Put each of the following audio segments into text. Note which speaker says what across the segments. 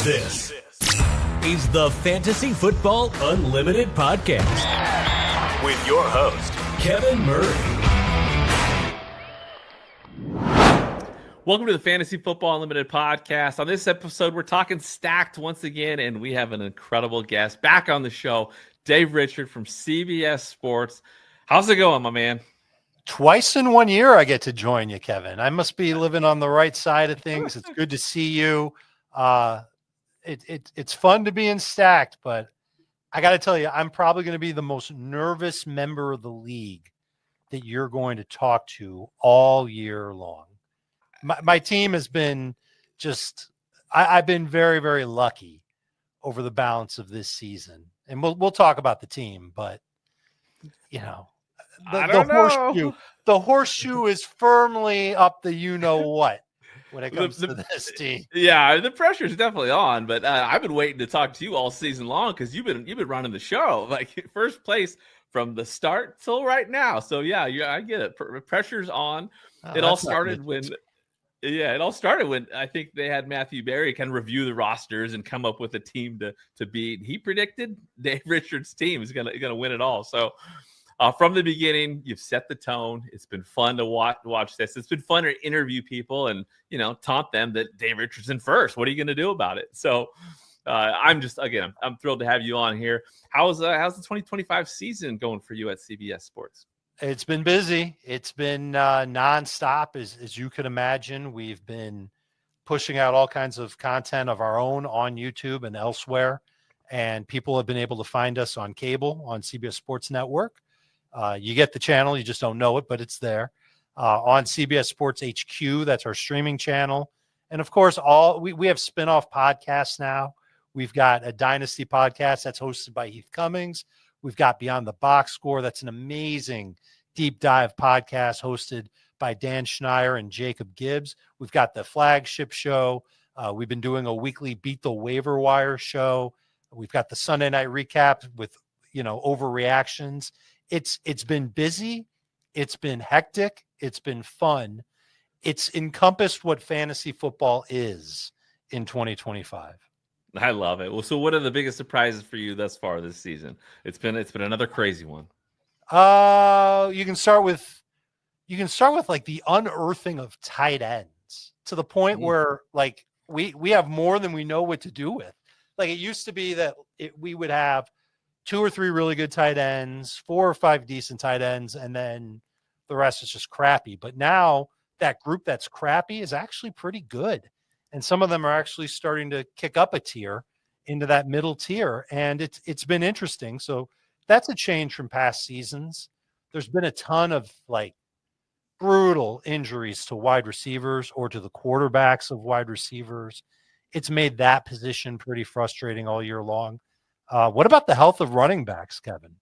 Speaker 1: This is the Fantasy Football Unlimited podcast with your host, Kevin Murray.
Speaker 2: Welcome to the Fantasy Football Unlimited podcast. On this episode, we're talking stacked once again, and we have an incredible guest back on the show, Dave Richard from CBS Sports. How's it going, my man?
Speaker 3: Twice in 1 year I get to join you, Kevin. I must be living on the right side of things. It's good to see you. It's fun to be in stacked, but I got to tell you, I'm probably going to be the most nervous member of the league that you're going to talk to all year long. My team has been just I've been very, very lucky over the balance of this season. And we'll talk about the team, but you know, the horseshoe is firmly up the you-know-what when it comes to this team.
Speaker 2: Yeah, the pressure is definitely on, but I've been waiting to talk to you all season long because you've been running the show, like first place from the start till right now. So yeah, I get it. Pressure's on. It all started when I think they had Matthew Berry kind of review the rosters and come up with a team to beat. He predicted Dave Richards' team is gonna win it all. So. From the beginning, you've set the tone. It's been fun to watch this. It's been fun to interview people and, taunt them that Dave Richardson first. What are you going to do about it? So I'm thrilled to have you on here. How's the 2025 season going for you at CBS Sports?
Speaker 3: It's been busy. It's been nonstop, as you could imagine. We've been pushing out all kinds of content of our own on YouTube and elsewhere. And people have been able to find us on cable, on CBS Sports Network. You get the channel, you just don't know it, but it's there. On CBS Sports HQ, that's our streaming channel. And of course, we have spin-off podcasts now. We've got a Dynasty podcast that's hosted by Heath Cummings. We've got Beyond the Box Score. That's an amazing deep dive podcast hosted by Dan Schneier and Jacob Gibbs. We've got the flagship show. We've been doing a weekly Beat the Waiver Wire show. We've got the Sunday night recap with, overreactions. It's been busy. It's been hectic. It's been fun. It's encompassed what fantasy football is in 2025.
Speaker 2: I love it. Well, so what are the biggest surprises for you thus far this season? It's been another crazy one.
Speaker 3: You can start with like the unearthing of tight ends to the point where like we have more than we know what to do with. Like it used to be that we would have 2 or 3 really good tight ends, 4 or 5 decent tight ends, and then the rest is just crappy. But now that group that's crappy is actually pretty good. And some of them are actually starting to kick up a tier into that middle tier. And it's been interesting. So that's a change from past seasons. There's been a ton of like brutal injuries to wide receivers or to the quarterbacks of wide receivers. It's made that position pretty frustrating all year long. What about the health of running backs, Kevin?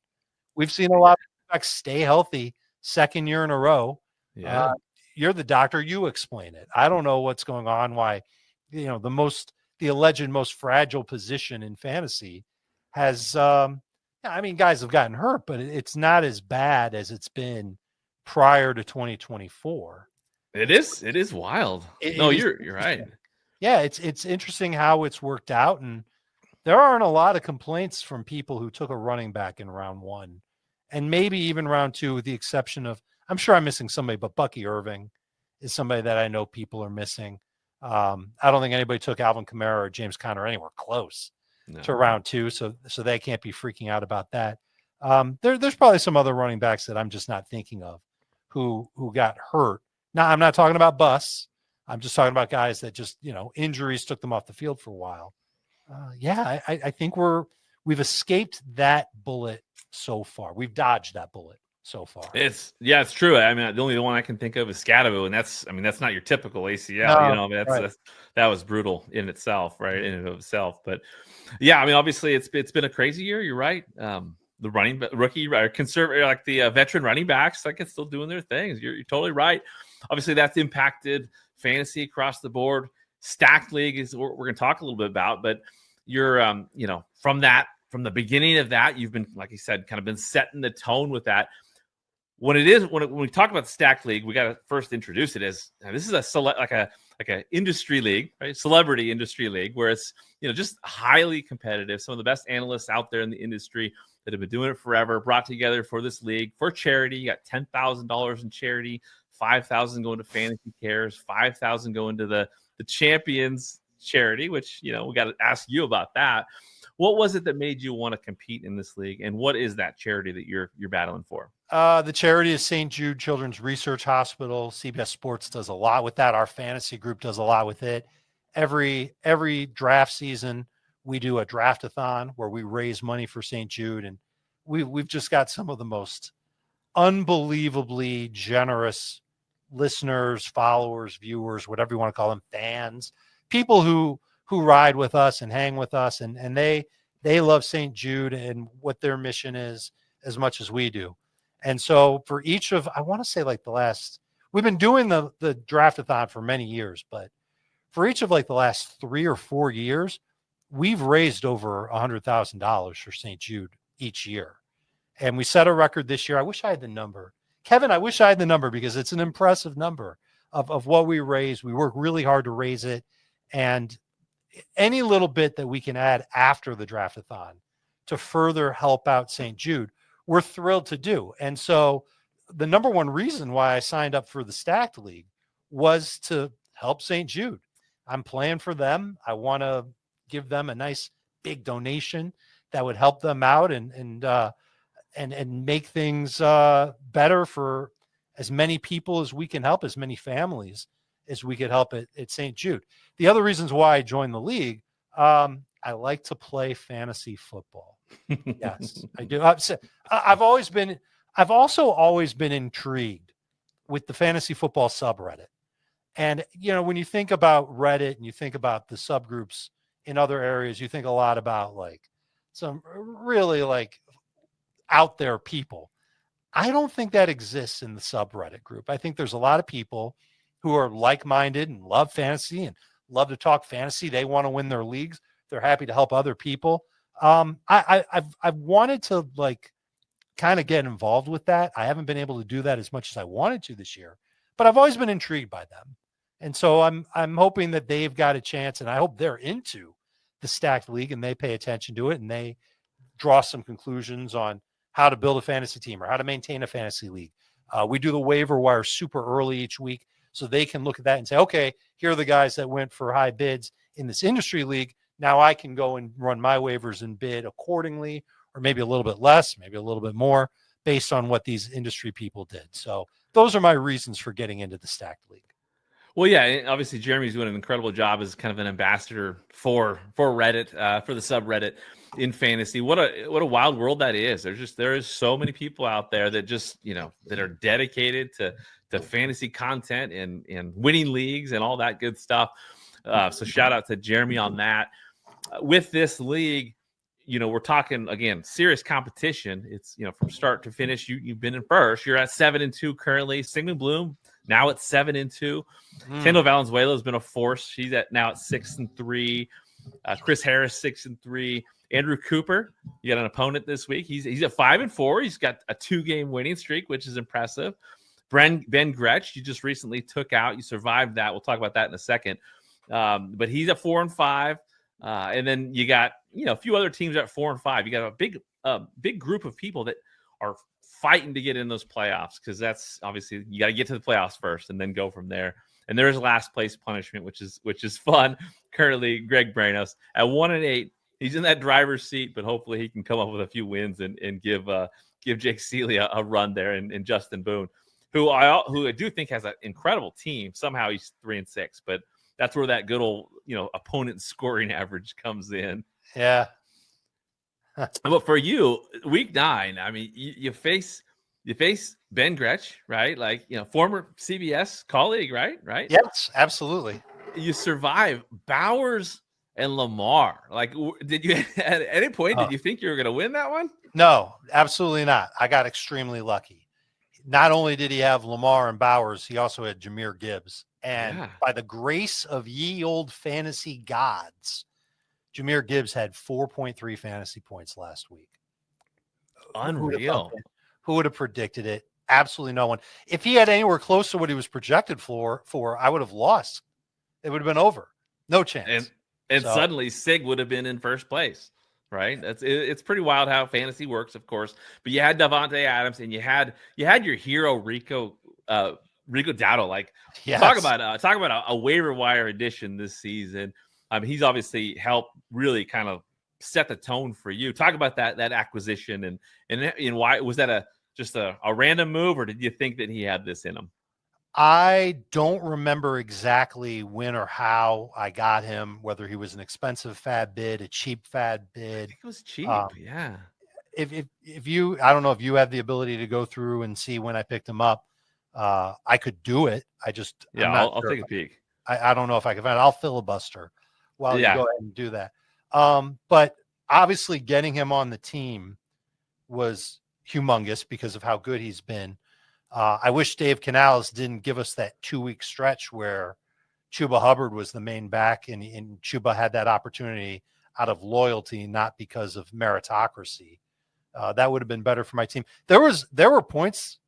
Speaker 3: We've seen a lot of running backs stay healthy second year in a row.
Speaker 2: Yeah.
Speaker 3: You're the doctor. You explain it. I don't know what's going on, why, the alleged most fragile position in fantasy has, guys have gotten hurt, but it's not as bad as it's been prior to 2024.
Speaker 2: It is wild. You're right.
Speaker 3: Yeah, it's interesting how it's worked out, and there aren't a lot of complaints from people who took a running back in round 1 and maybe even round 2, with the exception of, I'm sure I'm missing somebody, but Bucky Irving is somebody that I know people are missing. I don't think anybody took Alvin Kamara or James Conner anywhere close to round 2, so they can't be freaking out about that. There's probably some other running backs that I'm just not thinking of who got hurt. Now, I'm not talking about busts. I'm just talking about guys that just, injuries took them off the field for a while. I think we've escaped that bullet so far. We've dodged that bullet so far.
Speaker 2: It's true. I mean, the only one I can think of is Scadaboo, and that's not your typical ACL. That was brutal in itself, right? In and of itself. But yeah, I mean, obviously it's been a crazy year. You're right. The rookie or conservative, like the veteran running backs, like it's still doing their things. You're totally right. Obviously, that's impacted fantasy across the board. Stacked league is what we're going to talk a little bit about, but you're, from the beginning of that, you've been, like you said, kind of been setting the tone with that. When we talk about the stacked league, we got to first introduce it as this is a a industry league, right? Celebrity industry league, where it's, just highly competitive. Some of the best analysts out there in the industry that have been doing it forever, brought together for this league for charity. You got $10,000 in charity, 5,000 going to Fantasy Cares, 5,000 going to the Champions charity, which, we got to ask you about that. What was it that made you want to compete in this league, and what is that charity that you're battling for?
Speaker 3: The charity is St. Jude Children's Research Hospital. CBS Sports does a lot with that. Our fantasy group does a lot with it. Every draft season, we do a draft-a-thon where we raise money for St. Jude, and we've just got some of the most unbelievably generous listeners, followers, viewers, whatever you want to call them, fans, people who ride with us and hang with us, and they love St. Jude and what their mission is as much as we do. And so for each of, I want to say like we've been doing the draft-a-thon for many years, but for each of like the last 3 or 4 years, we've raised over $100,000 for St. Jude each year. And we set a record this year. I wish I had the number. Kevin, I wish I had the number because it's an impressive number of what we raised. We work really hard to raise it. And any little bit that we can add after the draft-a-thon to further help out St. Jude, we're thrilled to do. And so the number one reason why I signed up for the Stacked League was to help St. Jude. I'm playing for them. I want to give them a nice big donation that would help them out and make things better for as many people as we can help, as many families as we could help at St. Jude. The other reasons why I joined the league, I like to play fantasy football. Yes, I do. I've also always been intrigued with the fantasy football subreddit. And, when you think about Reddit and you think about the subgroups in other areas, you think a lot about like some really like out there people. I don't think that exists in the subreddit group. I think there's a lot of people who are like-minded and love fantasy and love to talk fantasy. They want to win their leagues. They're happy to help other people. I've wanted to like kind of get involved with that. I haven't been able to do that as much as I wanted to this year, but I've always been intrigued by them. And so I'm hoping that they've got a chance, and I hope they're into the Stacked League and they pay attention to it and they draw some conclusions on how to build a fantasy team or how to maintain a fantasy league. We do the waiver wire super early each week so they can look at that and say, okay, here are the guys that went for high bids in this industry league. Now I can go and run my waivers and bid accordingly, or maybe a little bit less, maybe a little bit more based on what these industry people did. So those are my reasons for getting into the Stacked League.
Speaker 2: Well, yeah, obviously Jeremy's doing an incredible job as kind of an ambassador for Reddit, for the subreddit in fantasy. What a wild world that is. There is so many people out there that just, that are dedicated to fantasy content and winning leagues and all that good stuff. So shout out to Jeremy on that. With this league, we're talking again, serious competition. It's, from start to finish, you've been in first. You're at 7-2 currently. Sigmund Bloom now at 7-2. Kendall Valenzuela has been a force. She's now at 6-3. Chris Harris 6-3. Andrew Cooper, you got an opponent this week. He's at 5-4. He's got a 2-game winning streak, which is impressive. Ben Gretsch, you just recently took out. You survived that. We'll talk about that in a second. But he's at 4-5. And then you got, a few other teams at 4-5. You got a big group of people that are fighting to get in those playoffs, because that's obviously you got to get to the playoffs first and then go from there. And there is last place punishment, which is fun. Currently, Greg Branos at 1-8. He's in that driver's seat, but hopefully he can come up with a few wins and give Jake Celia a run there, and Justin Boone, who I do think has an incredible team. Somehow he's 3-6, but that's where that good old opponent scoring average comes in.
Speaker 3: Yeah.
Speaker 2: But for you, week 9, I mean, you face Ben Gretsch, right? Like, former CBS colleague, right?
Speaker 3: Yes, absolutely.
Speaker 2: You survive Bowers and Lamar. Like, did you at any point did you think you were going to win that one?
Speaker 3: No, absolutely not. I got extremely lucky. Not only did he have Lamar and Bowers, he also had Jahmyr Gibbs. And by the grace of ye old fantasy gods, Jahmyr Gibbs had 4.3 fantasy points last week.
Speaker 2: Unreal.
Speaker 3: Who would have predicted it? Absolutely no one. If he had anywhere close to what he was projected for, I would have lost It would have been over. No chance.
Speaker 2: And suddenly Sig would have been in first place, right? It's pretty wild how fantasy works, of course. But you had Davante Adams, and you had your hero Rico Dowdle. Like,
Speaker 3: yes.
Speaker 2: talk about a waiver wire addition this season. He's obviously helped really kind of set the tone for you. Talk about that acquisition and why was that just a random move, or did you think that he had this in him?
Speaker 3: I don't remember exactly when or how I got him, whether he was an expensive fad bid, a cheap fad bid.
Speaker 2: I think it was cheap. Yeah.
Speaker 3: If you, I don't know if you have the ability to go through and see when I picked him up. I could do it.
Speaker 2: I'll take a peek.
Speaker 3: I don't know if I can find it. I'll filibuster while you go ahead and do that. But obviously getting him on the team was humongous because of how good he's been. I wish Dave Canales didn't give us that 2-week stretch where Chuba Hubbard was the main back and Chuba had that opportunity out of loyalty, not because of meritocracy. That would have been better for my team. There were points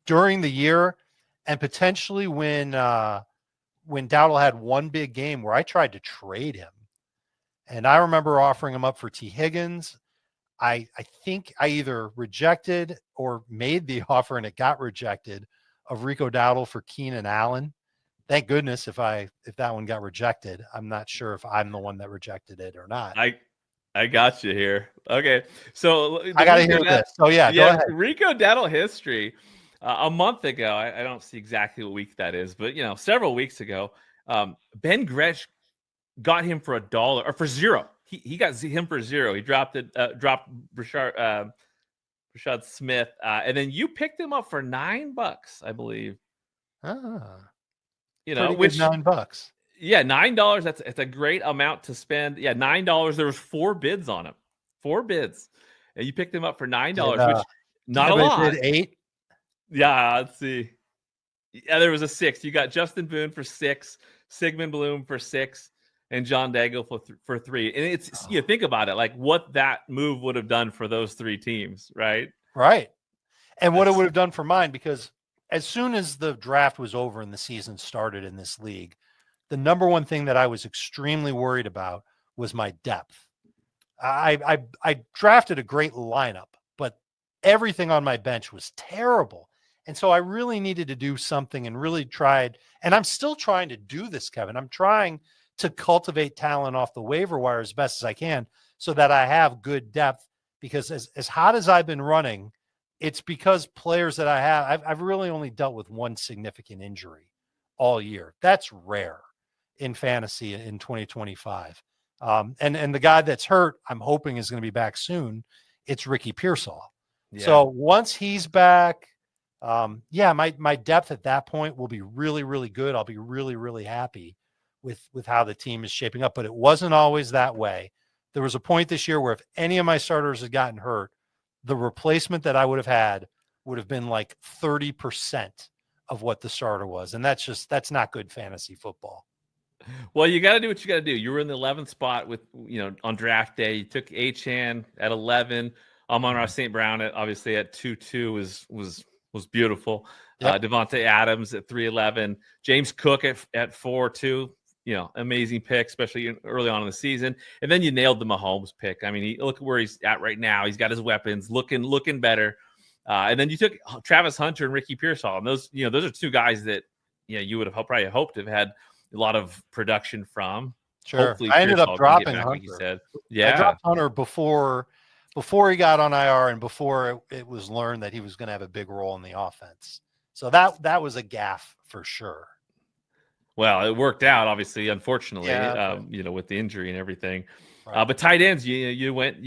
Speaker 3: during the year and potentially when Dowdle had one big game where I tried to trade him. And I remember offering him up for T. Higgins. I think I either rejected or made the offer and it got rejected of Rico Dowdle for Keenan Allen. Thank goodness if that one got rejected. I'm not sure if I'm the one that rejected it or not.
Speaker 2: I got you here. Okay. So
Speaker 3: I got to hear this. So go ahead.
Speaker 2: Rico Dowdle history. A month ago, I don't see exactly what week that is, but several weeks ago, Ben Gretsch got him for $1 or for $0. He got him for $0. He dropped Rashad Smith, and then you picked him up for $9, I believe.
Speaker 3: Which $9.
Speaker 2: Yeah, $9. That's a great amount to spend. Yeah, $9. There was 4 bids on him, 4 bids, and you picked him up for $9, which not a lot.
Speaker 3: Did 8?
Speaker 2: Yeah, let's see. Yeah, there was a 6. You got Justin Boone for 6, Sigmund Bloom for 6. And John Daigle for 3. And it's think about it, like what that move would have done for those 3 teams, right?
Speaker 3: Right. And what it would have done for mine, because as soon as the draft was over and the season started in this league, the number one thing that I was extremely worried about was my depth. I drafted a great lineup, but everything on my bench was terrible. And so I really needed to do something and really tried. And I'm still trying to do this, Kevin. I'm trying to cultivate talent off the waiver wire as best as I can so that I have good depth, because as hot as I've been running, it's because players that I have, I've really only dealt with one significant injury all year. That's rare in fantasy in 2025. And the guy that's hurt, I'm hoping is going to be back soon. It's Ricky Pearsall. Yeah. So once he's back, my depth at that point will be really, really good. I'll be really, really happy with how the team is shaping up, but it wasn't always that way. There was a point this year where if any of my starters had gotten hurt, the replacement that I would have had would have been like 30% of what the starter was. And that's not good fantasy football.
Speaker 2: Well, you got to do what you got to do. You were in the 11th spot with, on draft day. You took Achane at 11. Amon-Ra St. Brown obviously at 2-2 was beautiful. Yep. Devontae Adams at 3-11. James Cook at 4-2. Amazing pick, especially early on in the season. And then you nailed the Mahomes pick. I mean, look where he's at right now. He's got his weapons looking better. And then you took Travis Hunter and Ricky Pearsall. And those are 2 guys that, you would have probably hoped to have had a lot of production from.
Speaker 3: Sure.
Speaker 2: Hopefully
Speaker 3: I ended up dropping
Speaker 2: Hunter.
Speaker 3: Like
Speaker 2: you said. Yeah.
Speaker 3: I dropped Hunter before he got on IR and before it was learned that he was going to have a big role in the offense. So that was a gaffe for sure.
Speaker 2: Well, it worked out, obviously, unfortunately, with the injury and everything. Right. But tight ends, you went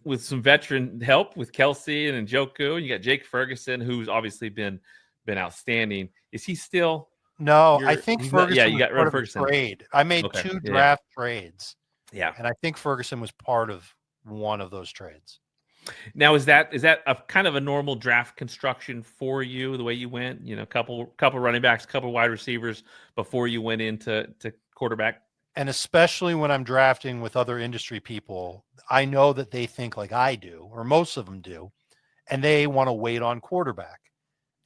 Speaker 2: with some veteran help with Kelsey and Njoku. You got Jake Ferguson, who's obviously been outstanding. Is he still?
Speaker 3: No, I think Ferguson.
Speaker 2: You got rid of Ferguson.
Speaker 3: Trade. I made 2 draft trades.
Speaker 2: Yeah,
Speaker 3: and I think Ferguson was part of one of those trades.
Speaker 2: Now, is that a kind of a normal draft construction for you, the way you went, couple running backs, couple wide receivers before you went into quarterback?
Speaker 3: And especially when I'm drafting with other industry people, I know that they think like I do, or most of them do, and they want to wait on quarterback.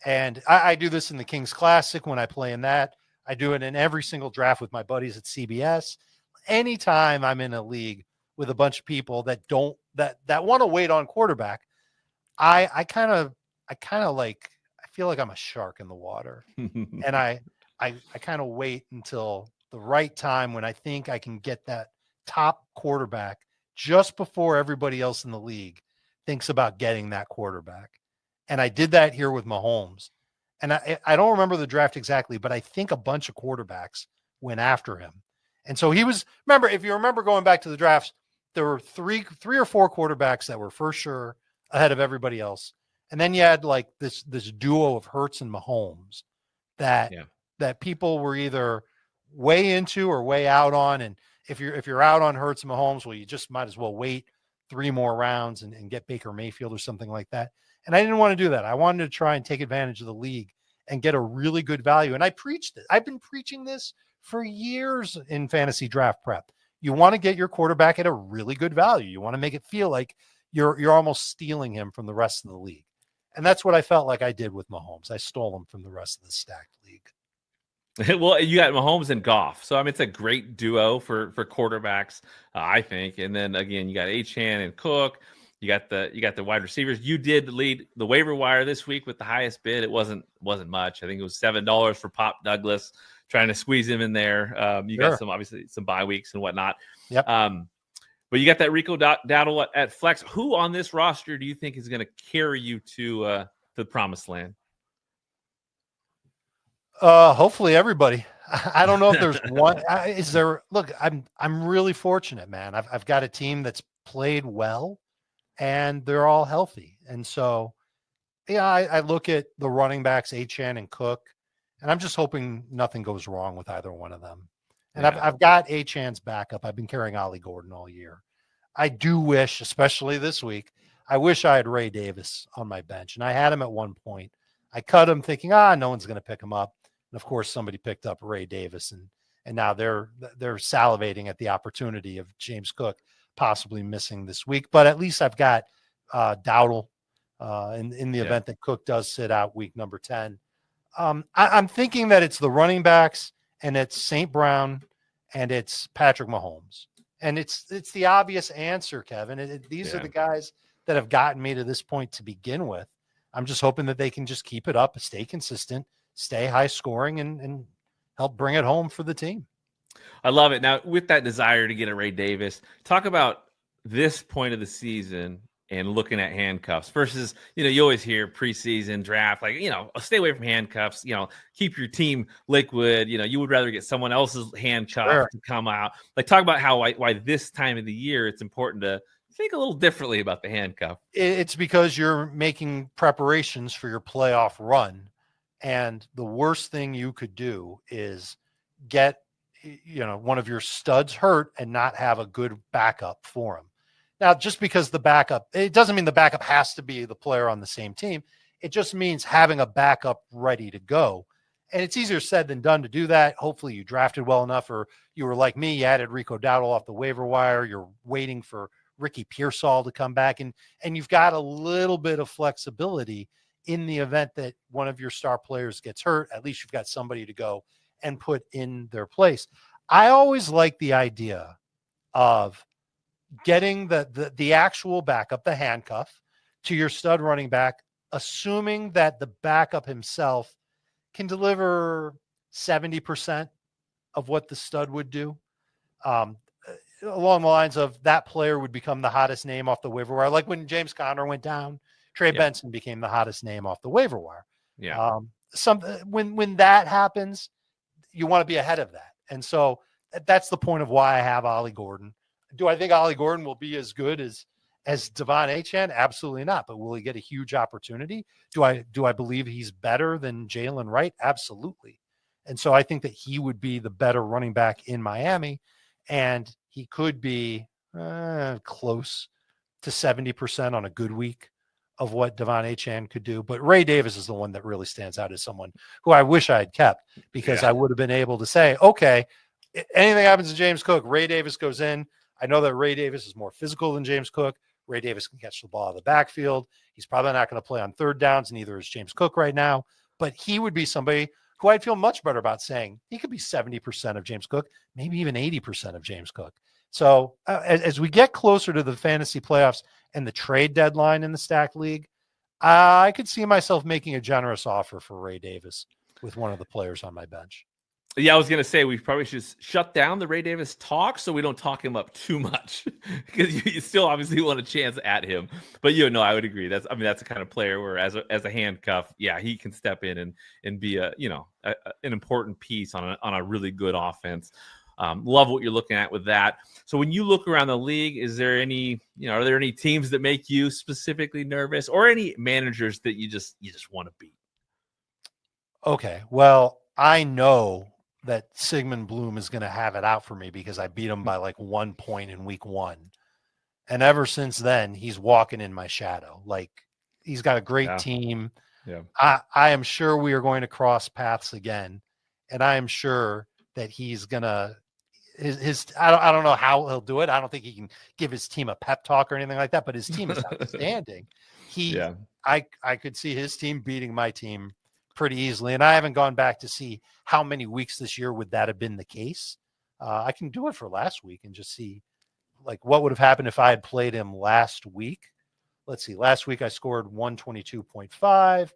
Speaker 3: And I do this in the Kings Classic when I play in that. I do it in every single draft with my buddies at CBS. Anytime I'm in a league with a bunch of people that want to wait on quarterback, I kind of I feel like I'm a shark in the water, and I kind of wait until the right time when I think I can get that top quarterback just before everybody else in the league thinks about getting that quarterback. And I did that here with Mahomes. And I don't remember the draft exactly, but I think a bunch of quarterbacks went after him. And so he was, remember, if you remember going back to the drafts, there were three or four quarterbacks that were for sure ahead of everybody else. And then you had like this duo of Hurts and Mahomes that people were either way into or way out on. And if you're out on Hurts and Mahomes, well, you just might as well wait 3 more rounds and get Baker Mayfield or something like that. And I didn't want to do that. I wanted to try and take advantage of the league and get a really good value. And I preached it. I've been preaching this for years in fantasy draft prep. You want to get your quarterback at a really good value. You want to make it feel like you're almost stealing him from the rest of the league. And that's what I felt like I did with Mahomes. I stole him from the rest of the stacked league.
Speaker 2: Well, you got Mahomes and Goff. So, I mean, it's a great duo for quarterbacks, I think. And then, again, you got Achane and Cook. You got the wide receivers. You did lead the waiver wire this week with the highest bid. It wasn't much. I think it was $7 for Pop Douglas, trying to squeeze him in there. You got some bye weeks and whatnot.
Speaker 3: Yep.
Speaker 2: But you got that Rico Dowdle at flex. Who on this roster do you think is going to carry you to the promised land?
Speaker 3: Hopefully everybody. I don't know if there's one. Is there? Look, I'm really fortunate, man. I've got a team that's played well, and they're all healthy. And so, yeah, I look at the running backs, Achane and Cook, and I'm just hoping nothing goes wrong with either one of them. And I've got Achane's backup. I've been carrying Ollie Gordon all year. I do wish, especially this week, I wish I had Ray Davis on my bench. And I had him at one point. I cut him thinking, no one's going to pick him up. And of course, somebody picked up Ray Davis, and now they're salivating at the opportunity of James Cook possibly missing this week. But at least I've got Dowdle in the event that Cook does sit out week number 10. I'm thinking that it's the running backs, and it's St. Brown, and it's Patrick Mahomes. And it's the obvious answer, Kevin. These are the guys that have gotten me to this point to begin with. I'm just hoping that they can just keep it up, stay consistent, stay high scoring, and help bring it home for the team.
Speaker 2: I love it. Now, with that desire to get a Ray Davis, talk about this point of the season and looking at handcuffs versus, you always hear preseason draft, like, stay away from handcuffs, keep your team liquid. You would rather get someone else's handcuff to come out. Like, talk about why this time of the year, it's important to think a little differently about the handcuff.
Speaker 3: It's because you're making preparations for your playoff run. And the worst thing you could do is get, one of your studs hurt and not have a good backup for him. Now, just because the backup, it doesn't mean the backup has to be the player on the same team. It just means having a backup ready to go. And it's easier said than done to do that. Hopefully you drafted well enough, or you were like me, you added Rico Dowdle off the waiver wire. You're waiting for Ricky Pearsall to come back, and you've got a little bit of flexibility in the event that one of your star players gets hurt. At least you've got somebody to go and put in their place. I always like the idea of getting the actual backup, the handcuff, to your stud running back, assuming that the backup himself can deliver 70% of what the stud would do. Along the lines of that player would become the hottest name off the waiver wire. Like when James Conner went down, Trey Benson became the hottest name off the waiver wire.
Speaker 2: Yeah.
Speaker 3: When that happens, you want to be ahead of that. And so that's the point of why I have Ollie Gordon. Do I think Ollie Gordon will be as good as Devon Achane? Absolutely not. But will he get a huge opportunity? Do I believe he's better than Jalen Wright? Absolutely. And so I think that he would be the better running back in Miami, and he could be close to 70% on a good week of what Devon Achane could do. But Ray Davis is the one that really stands out as someone who I wish I had kept, because I would have been able to say, okay, anything happens to James Cook, Ray Davis goes in. I know that Ray Davis is more physical than James Cook. Ray Davis can catch the ball out of the backfield. He's probably not going to play on third downs, neither is James Cook right now. But he would be somebody who I'd feel much better about saying he could be 70% of James Cook, maybe even 80% of James Cook. So as we get closer to the fantasy playoffs and the trade deadline in the stacked league, I could see myself making a generous offer for Ray Davis with one of the players on my bench.
Speaker 2: Yeah, I was going to say we probably should shut down the Ray Davis talk so we don't talk him up too much because you still obviously want a chance at him. But I would agree. That's the kind of player where as a handcuff, yeah, he can step in and be an important piece on a really good offense. Love what you're looking at with that. So when you look around the league, is there any, are there any teams that make you specifically nervous or any managers that you just want to beat?
Speaker 3: Okay. Well, I know that Sigmund Bloom is going to have it out for me because I beat him by like 1 point in week 1. And ever since then, he's walking in my shadow. Like, he's got a great team.
Speaker 2: Yeah.
Speaker 3: I am sure we are going to cross paths again. And I am sure that he's going to, I don't know how he'll do it. I don't think he can give his team a pep talk or anything like that, but his team is outstanding. I could see his team beating my team pretty easily. And I haven't gone back to see how many weeks this year would that have been the case. I can do it for last week and just see like what would have happened if I had played him last week. Let's see. Last week I scored 122.5.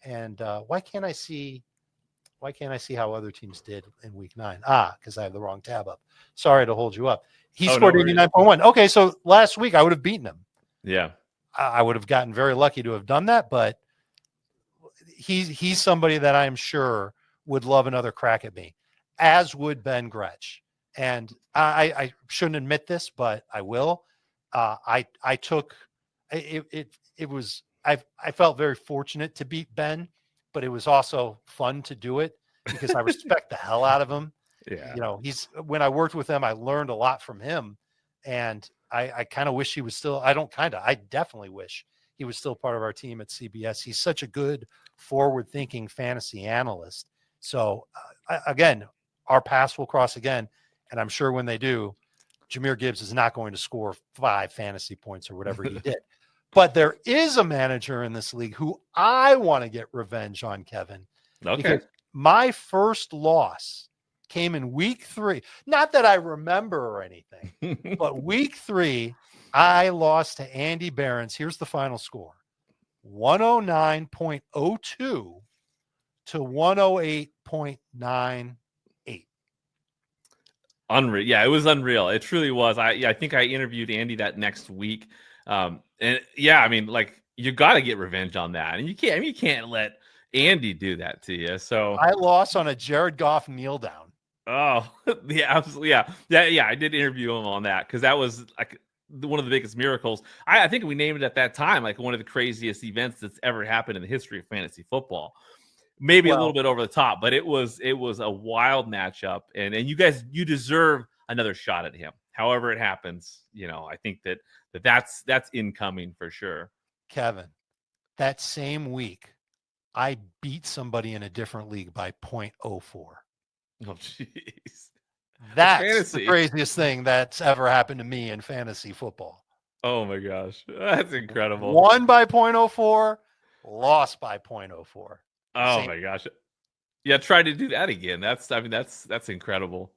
Speaker 3: And why can't I see how other teams did in week 9? Because I have the wrong tab up. Sorry to hold you up. He scored 89.1. Okay, so last week I would have beaten him.
Speaker 2: Yeah.
Speaker 3: I would have gotten very lucky to have done that, but he's somebody that I'm sure would love another crack at me, as would Ben Gretsch. And I shouldn't admit this, but I will. I took it. I felt very fortunate to beat Ben, but it was also fun to do it because I respect the hell out of him.
Speaker 2: Yeah.
Speaker 3: When I worked with him, I learned a lot from him, and I kind of wish he was still, I definitely wish he was still part of our team at CBS. He's such a good forward-thinking fantasy analyst. So again, our paths will cross again. And I'm sure when they do, Jahmyr Gibbs is not going to score 5 fantasy points or whatever he did. But there is a manager in this league who I want to get revenge on, Kevin.
Speaker 2: Okay.
Speaker 3: Because my first loss came in week 3. Not that I remember or anything, but week 3, I lost to Andy Behrens. Here's the final score: 109.02 to 108.98.
Speaker 2: Unreal. Yeah, it was unreal. It truly was. I think I interviewed Andy that next week. And yeah, I mean, like, you got to get revenge on that. And you can't let Andy do that to you. So
Speaker 3: I lost on a Jared Goff kneel down.
Speaker 2: Oh, yeah, absolutely. Yeah. I did interview him on that because that was like one of the biggest miracles. I think we named it at that time like one of the craziest events that's ever happened in the history of fantasy football. Maybe a little bit over the top, but it was a wild matchup, and you deserve another shot at him. However it happens, I think that's incoming for sure.
Speaker 3: Kevin, that same week, I beat somebody in a different league by 0.04.
Speaker 2: Oh, jeez.
Speaker 3: That's the craziest thing that's ever happened to me in fantasy football.
Speaker 2: Oh my gosh, that's incredible.
Speaker 3: Won by 0.04, lost by 0.04.
Speaker 2: Oh my gosh. Yeah, try to do that again. That's incredible.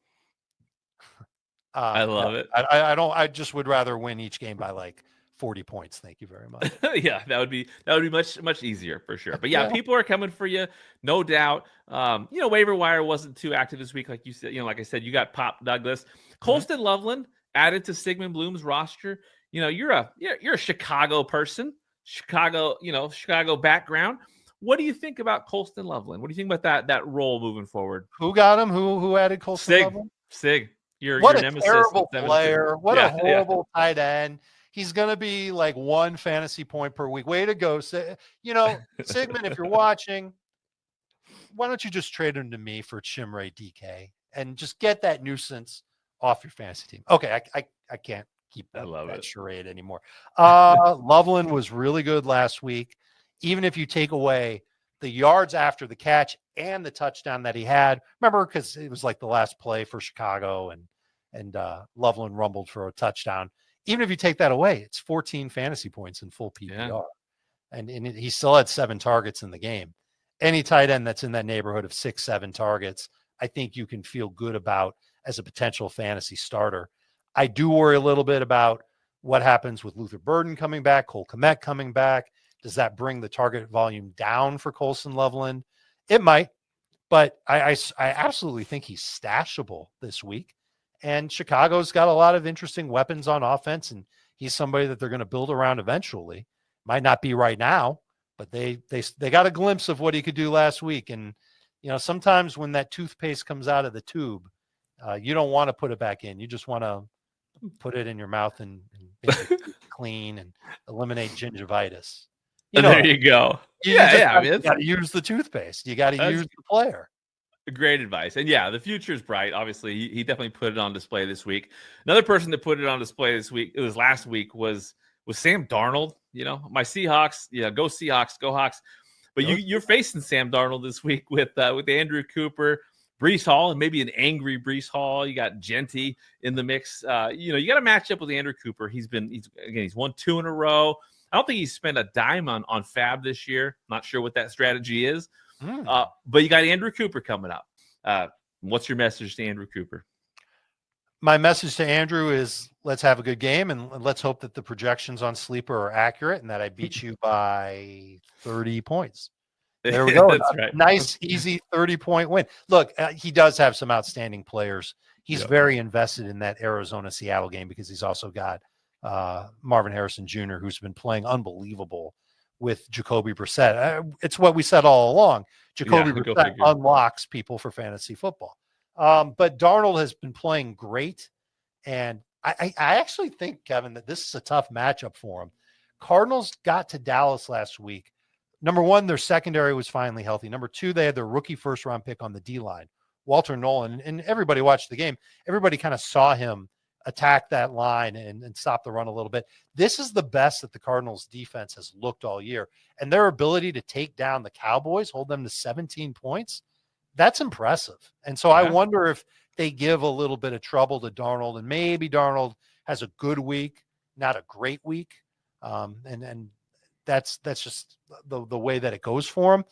Speaker 2: I love it.
Speaker 3: I just would rather win each game by like 40 points. Thank you very much.
Speaker 2: Yeah, that would be much easier for sure. But yeah, people are coming for you, no doubt. Waiver wire wasn't too active this week, like you said. Like I said, you got Pop Douglas, Colston Loveland added to Sigmund Bloom's roster. You're a Chicago person, Chicago background. What do you think about Colston Loveland? What do you think about that role moving forward?
Speaker 3: Who got him? Who added Colston Loveland?
Speaker 2: Sig. Your
Speaker 3: what
Speaker 2: nemesis.
Speaker 3: A terrible player. What a horrible tight end. He's going to be like 1 fantasy point per week. Way to go. Sigmund, if you're watching, why don't you just trade him to me for Chimray DK and just get that nuisance off your fantasy team? Okay, I can't keep that charade anymore. Loveland was really good last week. Even if you take away the yards after the catch and the touchdown that he had, remember, because it was like the last play for Chicago and Loveland rumbled for a touchdown. Even if you take that away, it's 14 fantasy points in full PPR. Yeah. And he still had 7 targets in the game. any tight end that's in that neighborhood of 6-7 targets, I think you can feel good about as a potential fantasy starter. I do worry a little bit about what happens with Luther Burden coming back, Cole Kmet coming back. Does that bring the target volume down for Colson Loveland? It might, but I absolutely think he's stashable this week. And Chicago's got a lot of interesting weapons on offense, and he's somebody that they're going to build around eventually. Might not be right now, but they got a glimpse of what he could do last week. And, sometimes when that toothpaste comes out of the tube, you don't want to put it back in. You just want to put it in your mouth and make it clean and eliminate gingivitis.
Speaker 2: There you go.
Speaker 3: You got to use the toothpaste. You got to use the player.
Speaker 2: Great advice. And yeah, the future is bright. Obviously, he definitely put it on display this week. Another person that put it on display this week, it was last week, was Sam Darnold. My Seahawks. Yeah, go Seahawks, go Hawks. But you're facing Sam Darnold this week with Andrew Cooper, Breece Hall, and maybe an angry Breece Hall. You got Genty in the mix. You got to match up with Andrew Cooper. He's won 2 in a row. I don't think he's spent a dime on Fab this year. Not sure what that strategy is. But you got Andrew Cooper coming up. What's your message to Andrew Cooper?
Speaker 3: My message to Andrew is let's have a good game, and let's hope that the projections on Sleeper are accurate and that I beat you by 30 points. There we go.
Speaker 2: That's right.
Speaker 3: Nice, easy 30-point win. Look, he does have some outstanding players. He's very invested in that Arizona-Seattle game because he's also got Marvin Harrison Jr., who's been playing unbelievable with Jacoby Brissett. It's what we said all along. Jacoby Brissett unlocks people for fantasy football. But Darnold has been playing great. And I actually think, Kevin, that this is a tough matchup for him. Cardinals got to Dallas last week. Number one, their secondary was finally healthy. Number two, they had their rookie first-round pick on the D-line, Walter Nolan. And everybody watched the game. Everybody kind of saw him attack that line and stop the run a little bit. This is the best that the Cardinals defense has looked all year. And their ability to take down the Cowboys, hold them to 17 points, that's impressive. And so I wonder if they give a little bit of trouble to Darnold, and maybe Darnold has a good week, not a great week. And that's just the way that it goes for him.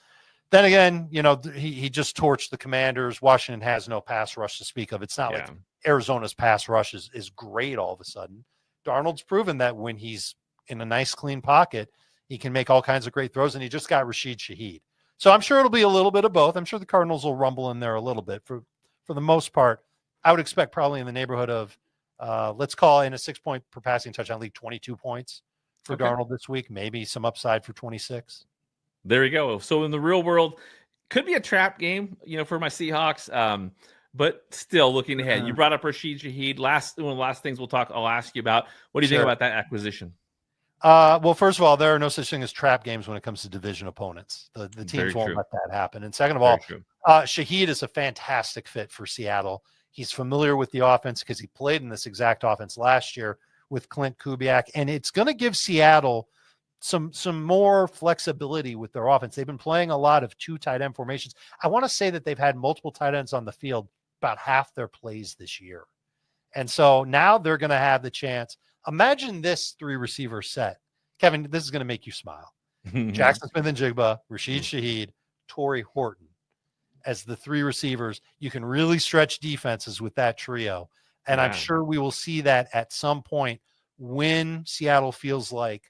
Speaker 3: Then again, he just torched the Commanders. Washington has no pass rush to speak of. It's not like Arizona's pass rush is great all of a sudden. Darnold's proven that when he's in a nice, clean pocket, he can make all kinds of great throws, and he just got Rashid Shaheed. So I'm sure it'll be a little bit of both. I'm sure the Cardinals will rumble in there a little bit. For the most part, I would expect probably in the neighborhood of, let's call in a 6-point per passing touchdown league, 22 points for Darnold this week, maybe some upside for 26.
Speaker 2: There you go. So in the real world, could be a trap game, for my Seahawks. But still looking ahead, you brought up Rashid Shaheed. One of the last things I'll ask you about. What do you think about that acquisition?
Speaker 3: Well, first of all, there are no such thing as trap games when it comes to division opponents. The teams won't let that happen. And second of all, Shaheed is a fantastic fit for Seattle. He's familiar with the offense because he played in this exact offense last year with Clint Kubiak, and it's going to give Seattle some more flexibility with their offense. They've been playing a lot of 2 tight end formations. I want to say that they've had multiple tight ends on the field about half their plays this year. And so now they're going to have the chance. Imagine this 3 receiver set. Kevin, this is going to make you smile. Jackson Smith-Njigba, Rashid Shaheed, Torrey Horton as the 3 receivers. You can really stretch defenses with that trio. And I'm sure we will see that at some point when Seattle feels like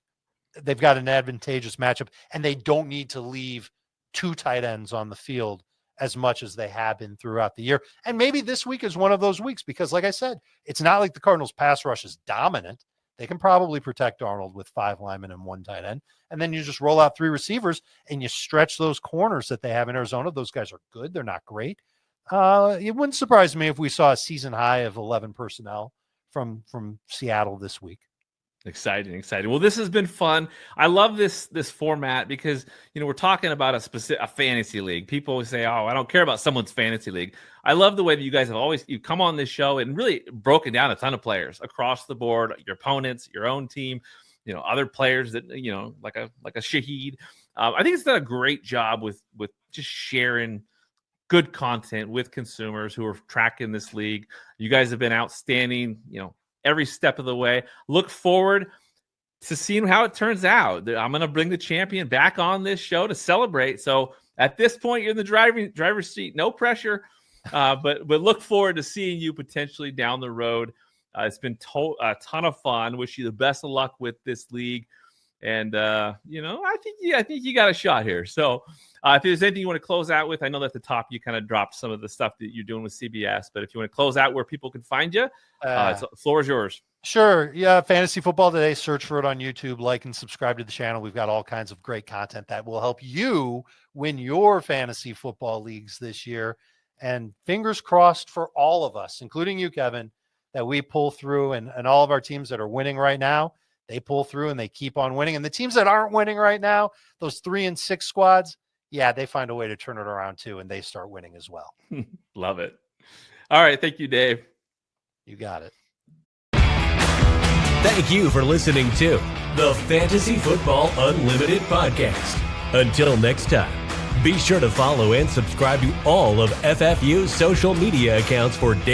Speaker 3: they've got an advantageous matchup and they don't need to leave 2 tight ends on the field as much as they have been throughout the year. And maybe this week is one of those weeks because, like I said, it's not like the Cardinals pass rush is dominant. They can probably protect Darnold with 5 linemen and 1 tight end. And then you just roll out 3 receivers and you stretch those corners that they have in Arizona. Those guys are good. They're not great. It wouldn't surprise me if we saw a season high of 11 personnel from Seattle this week.
Speaker 2: Exciting. Well, this has been fun. I love this format because, we're talking about a fantasy league. People always say, oh, I don't care about someone's fantasy league. I love the way that you guys have you come on this show and really broken down a ton of players across the board, your opponents, your own team, other players that, like a Shaheed. I think it's done a great job with just sharing good content with consumers who are tracking this league. You guys have been outstanding, every step of the way. Look forward to seeing how it turns out. I'm going to bring the champion back on this show to celebrate. So at this point, you're in the driver's seat. No pressure, but look forward to seeing you potentially down the road. It's been a ton of fun. Wish you the best of luck with this league. And, I think you got a shot here. So if there's anything you want to close out with, I know that at the top you kind of dropped some of the stuff that you're doing with CBS, but if you want to close out where people can find you, the floor is yours.
Speaker 3: Sure. Yeah. Fantasy Football Today. Search for it on YouTube, like and subscribe to the channel. We've got all kinds of great content that will help you win your fantasy football leagues this year. And fingers crossed for all of us, including you, Kevin, that we pull through and all of our teams that are winning right now, they pull through and they keep on winning. And the teams that aren't winning right now, those 3 and 6 squads, yeah, they find a way to turn it around too, and they start winning as well.
Speaker 2: Love it. All right. Thank you, Dave.
Speaker 3: You got it.
Speaker 1: Thank you for listening to the Fantasy Football Unlimited podcast. Until next time, be sure to follow and subscribe to all of FFU's social media accounts for daily